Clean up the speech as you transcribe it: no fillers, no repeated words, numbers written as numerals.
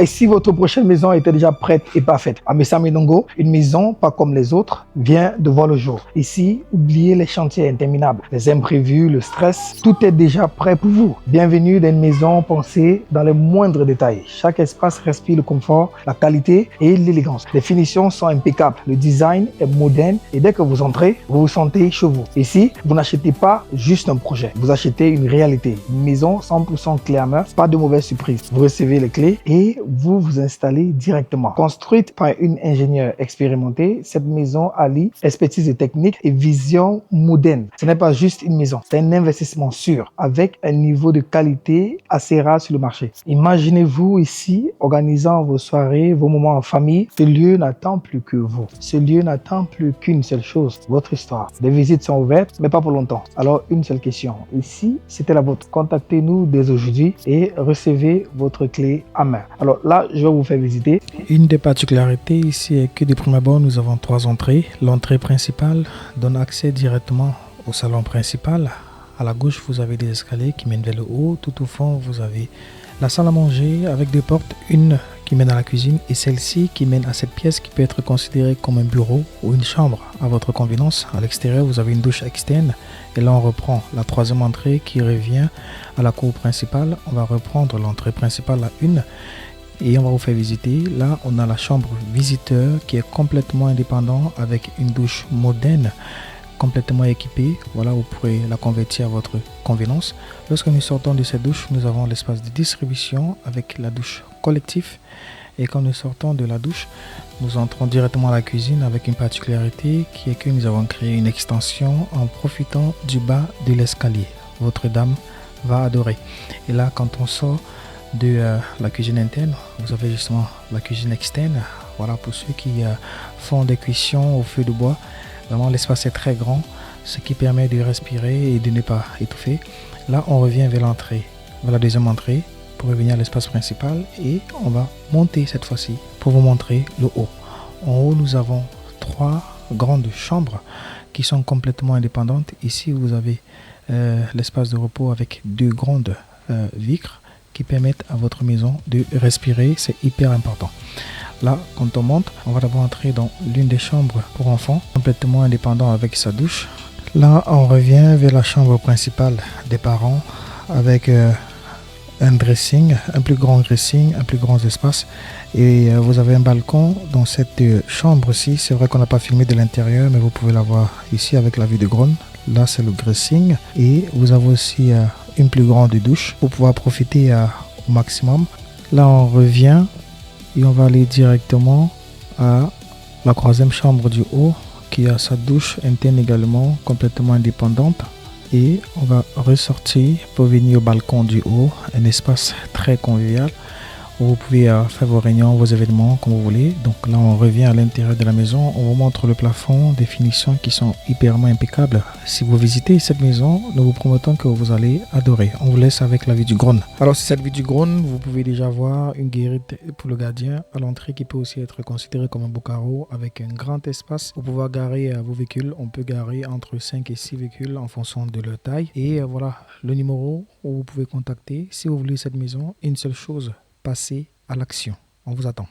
Et si votre prochaine maison était déjà prête et parfaite, Amessa Minongo, une maison pas comme les autres, vient de voir le jour. Ici, oubliez les chantiers interminables, les imprévus, le stress, tout est déjà prêt pour vous. Bienvenue dans une maison pensée dans les moindres détails. Chaque espace respire le confort, la qualité et l'élégance. Les finitions sont impeccables, le design est moderne et dès que vous entrez, vous vous sentez chez vous. Ici, vous n'achetez pas juste un projet, vous achetez une réalité. Une maison 100% clé en main, pas de mauvaise surprise. Vous recevez les clés et vous vous installez directement. Construite par une ingénieure expérimentée, cette maison allie expertise technique et vision moderne. Ce n'est pas juste une maison, c'est un investissement sûr avec un niveau de qualité assez rare sur le marché. Imaginez-vous ici organisant vos soirées, vos moments en famille. Ce lieu n'attend plus que vous. Ce lieu n'attend plus qu'une seule chose, votre histoire. Les visites sont ouvertes, mais pas pour longtemps. Alors, une seule question. Ici, c'était la vôtre. Contactez-nous dès aujourd'hui et recevez votre clé à main. Alors là, je vais vous faire visiter. Une des particularités ici est que de prime abord, nous avons 3 entrées. L'entrée principale donne accès directement au salon principal. À la gauche, vous avez des escaliers qui mènent vers le haut. Tout au fond, vous avez la salle à manger avec 2 portes, une qui mène à la cuisine et celle-ci qui mène à cette pièce qui peut être considérée comme un bureau ou une chambre à votre convenance. À l'extérieur, vous avez une douche externe et là on reprend la 3e entrée qui revient à la cour principale. On va reprendre l'entrée principale à une et on va vous faire visiter. Là, on a la chambre visiteur qui est complètement indépendante avec une douche moderne complètement équipée. Voilà, vous pourrez la convertir à votre convenance. Lorsque nous sortons de cette douche, nous avons l'espace de distribution avec la douche collective. Et quand nous sortons de la douche, nous entrons directement à la cuisine avec une particularité qui est que nous avons créé une extension en profitant du bas de l'escalier. Votre dame va adorer. Et là, quand on sort de la cuisine interne, vous avez justement la cuisine externe. Voilà, pour ceux qui font des cuissons au feu de bois. Vraiment, l'espace est très grand, ce qui permet de respirer et de ne pas étouffer. Là, on revient vers l'entrée, vers la 2e entrée, pour revenir à l'espace principal. Et on va monter cette fois-ci pour vous montrer le haut. En haut, nous avons 3 grandes chambres qui sont complètement indépendantes. Ici, vous avez l'espace de repos avec 2 grandes vitres qui permettent à votre maison de respirer. C'est hyper important. Là, quand on monte, on va d'abord entrer dans l'une des chambres pour enfants, complètement indépendant avec sa douche. Là, on revient vers la chambre principale des parents avec un dressing, un plus grand dressing, un plus grand espace. Et vous avez un balcon dans cette chambre-ci. C'est vrai qu'on n'a pas filmé de l'intérieur, mais vous pouvez la voir ici avec la vue de Grone. Là, c'est le dressing. Et vous avez aussi une plus grande douche pour pouvoir profiter au maximum. Là, on revient. Et on va aller directement à la 3e chambre du haut qui a sa douche interne également complètement indépendante. Et on va ressortir pour venir au balcon du haut, un espace très convivial où vous pouvez faire vos réunions, vos événements comme vous voulez. Donc là, on revient à l'intérieur de la maison. On vous montre le plafond, des finitions qui sont hyperment impeccables. Si vous visitez cette maison, nous vous promettons que vous allez adorer. On vous laisse avec la vue du Grone. Alors, sur cette vue du Grone, vous pouvez déjà voir une guérite pour le gardien à l'entrée qui peut aussi être considérée comme un beau carreau avec un grand espace pour pouvoir garer vos véhicules. On peut garer entre 5 et 6 véhicules en fonction de leur taille. Et voilà le numéro où vous pouvez contacter si vous voulez cette maison. Une seule chose, passez à l'action. On vous attend.